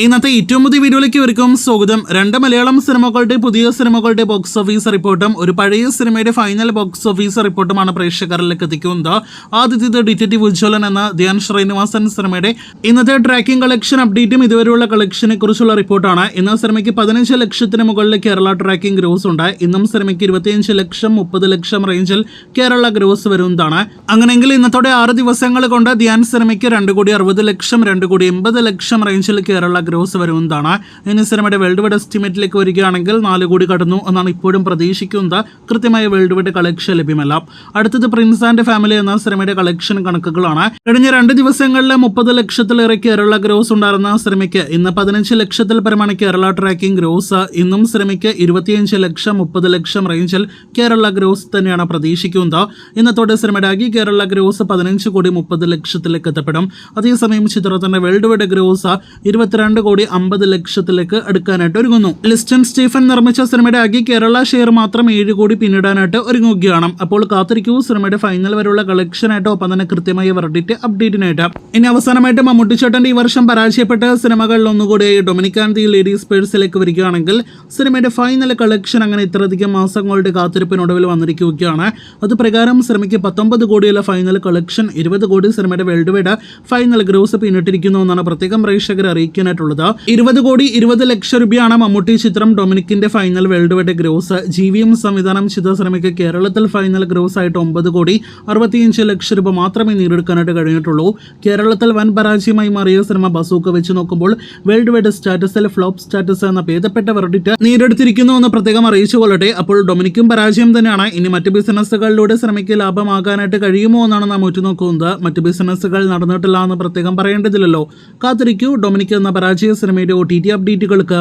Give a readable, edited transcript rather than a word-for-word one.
ഇന്നത്തെ ഏറ്റവും പുതിയ വീഡിയോയിലേക്ക് ഇവർക്കും സ്വാഗതം. രണ്ട് മലയാളം സിനിമകളുടെ പുതിയ സിനിമകളുടെ ബോക്സ് ഓഫീസ് റിപ്പോർട്ടും ഒരു പഴയ സിനിമയുടെ ഫൈനൽ ബോക്സ് ഓഫീസ് റിപ്പോർട്ടുമാണ് പ്രേക്ഷകരിലേക്ക് എത്തിക്കുന്നത്. ആദ്യത്തേത് ഡിറ്റക്റ്റീവ് ഉജ്ജ്വലൻ എന്ന ധ്യാൻ ശ്രീനിവാസൻ സിനിമയുടെ ഇന്നത്തെ ട്രാക്കിംഗ് കളക്ഷൻ അപ്ഡേറ്റും ഇതുവരെയുള്ള കളക്ഷനെ കുറിച്ചുള്ള റിപ്പോർട്ടാണ്. ഇന്ന് സിനിമയ്ക്ക് 15 ലക്ഷത്തിന് മുകളിൽ കേരള ട്രാക്കിംഗ് ഗ്രോസ് ഉണ്ട്. ഇന്നും സിനിമയ്ക്ക് 25 ലക്ഷം 30 ലക്ഷം റേഞ്ചിൽ കേരള ഗ്രോസ് വരുന്നതാണ്. അങ്ങനെയെങ്കിൽ ഇന്നത്തോടെ 6 ദിവസങ്ങൾ കൊണ്ട് ധ്യാൻ സിനിമയ്ക്ക് 2,60 ലക്ഷം 2,80 ലക്ഷം റേഞ്ചിൽ കേരള ഗ്രോസ് വരുന്നതാണ്. ഇനി സിനിമയുടെ വേൾഡ് വൈഡ് എസ്റ്റിമേറ്റിലേക്ക് വരികയാണെങ്കിൽ 4 കോടി കടന്നു എന്നാണ് ഇപ്പോഴും പ്രതീക്ഷിക്കുന്നത്. കൃത്യമായ വേൾഡ് വൈഡ് കളക്ഷൻ ലഭ്യമല്ല. അടുത്തത് പ്രിൻസ് ആൻഡ് ഫാമിലി എന്ന സിനിമയുടെ കളക്ഷൻ കണക്കുകളാണ്. കഴിഞ്ഞ 2 ദിവസങ്ങളിൽ 30 ലക്ഷത്തിലേറെ കേരള ഗ്രോസ് ഉണ്ടായിരുന്ന സിനിമയ്ക്ക് ഇന്ന് 15 ലക്ഷത്തിൽ പരമാണ് കേരള ട്രാക്കിംഗ് ഗ്രോസ്. ഇന്നും സിനിമയ്ക്ക് 25 ലക്ഷം 30 ലക്ഷം റേഞ്ചിൽ കേരള ഗ്രോസ് തന്നെയാണ് പ്രതീക്ഷിക്കുന്നത്. ഇന്നത്തോടെ സിനിമയുടെ ആകെ കേരള ഗ്രോസ് 15 കോടി 30 ലക്ഷത്തിലേക്ക് എത്തപ്പെടും. അതേസമയം ചിത്രത്തിന്റെ വേൾഡ് വൈഡ് ഗ്രോസ് 22 കോടി 50 ലക്ഷത്തിലേക്ക് അടുക്കാനായിട്ട് ഒരുങ്ങുന്നു. ലിസ്റ്റൻ സ്റ്റീഫൻ നിർമ്മിച്ച സിനിമയുടെ ആകെ കേരള ഷെയർ മാത്രം 7 കോടി പിന്നിടാനായിട്ട് ഒരുങ്ങുകയാണ്. അപ്പോൾ കാത്തിരിക്കൂ സിനിമയുടെ ഫൈനൽ വരെയുള്ള കളക്ഷനായിട്ട്, ഒപ്പം തന്നെ കൃത്യമായ വെർഡിക്റ്റ് അപ്ഡേറ്റിനായിട്ട്. ഇനി അവസാനമായിട്ട് മമ്മൂട്ടിച്ചേട്ടന്റെ ഈ വർഷം പരാജയപ്പെട്ട സിനിമകളിൽ ഒന്നുകൂടിയായി ഡൊമിനിക് ആൻഡ് ദി ലേഡീസ് പേഴ്സിലേക്ക് വരികയാണെങ്കിൽ സിനിമയുടെ ഫൈനൽ കളക്ഷൻ അങ്ങനെ ഇത്രയധികം മാസങ്ങളുടെ കാത്തിരിപ്പിനൊടുവിൽ വന്നിരിക്കുകയാണ്. അത് പ്രകാരം സിനിമയ്ക്ക് 19 കോടിയുള്ള ഫൈനൽ കളക്ഷൻ, 20 കോടി സിനിമയുടെ വേൾഡ് വൈഡ് ഫൈനൽ ഗ്രോസ് പിന്നിട്ടിരിക്കുന്നു എന്നാണ് പ്രത്യേകം പ്രേക്ഷകരെ അറിയിക്കാനായിട്ടുള്ളത്. 20 കോടി 20 ലക്ഷം രൂപയാണ് മമ്മൂട്ടി ചിത്രം ഡൊമിനിക്കിന്റെ final worldwide gross. GVM സംവിധാനം ചെയ്ത സിനിമയ്ക്ക് കേരളത്തിൽ ഫൈനൽ ഗ്രോസ് ആയിട്ട് 9 കോടി 65 ലക്ഷം രൂപ മാത്രമേ നേടിയെടുക്കാനായിട്ട് കഴിഞ്ഞിട്ടുള്ളൂ. കേരളത്തിൽ വൻ പരാജയമായി മാറിയ സിനിമ ബസൂക്ക വെച്ച് നോക്കുമ്പോൾ വേൾഡ് വൈഡ് സ്റ്റാറ്റസിൽ ഫ്ലോപ്പ് സ്റ്റാറ്റസ് എന്ന ഭേദപ്പെട്ട വെർഡിക്റ്റ് നേടിയെടുത്തിരിക്കുന്നു എന്ന് പ്രത്യേകം അറിയിച്ചു കൊള്ളട്ടെ. അപ്പോൾ ഡൊമിനിക്കും പരാജയം തന്നെയാണ്. ഇനി മറ്റ് ബിസിനസ്സുകളിലൂടെ സിനിമയ്ക്ക് ലാഭമാകാനായിട്ട് കഴിയുമോ എന്നാണ് നാം ഉറ്റുനോക്കുന്നത്. മറ്റ് ബിസിനസ്സുകൾ നടന്നിട്ടില്ല എന്ന് പ്രത്യേകം പറയേണ്ടതില്ലല്ലോ. കാത്തിരിക്കൂ ഡൊമിനിക് എന്ന പരാജയ സിനിമയുടെ OTT അപ്ഡേറ്റുകൾക്ക്.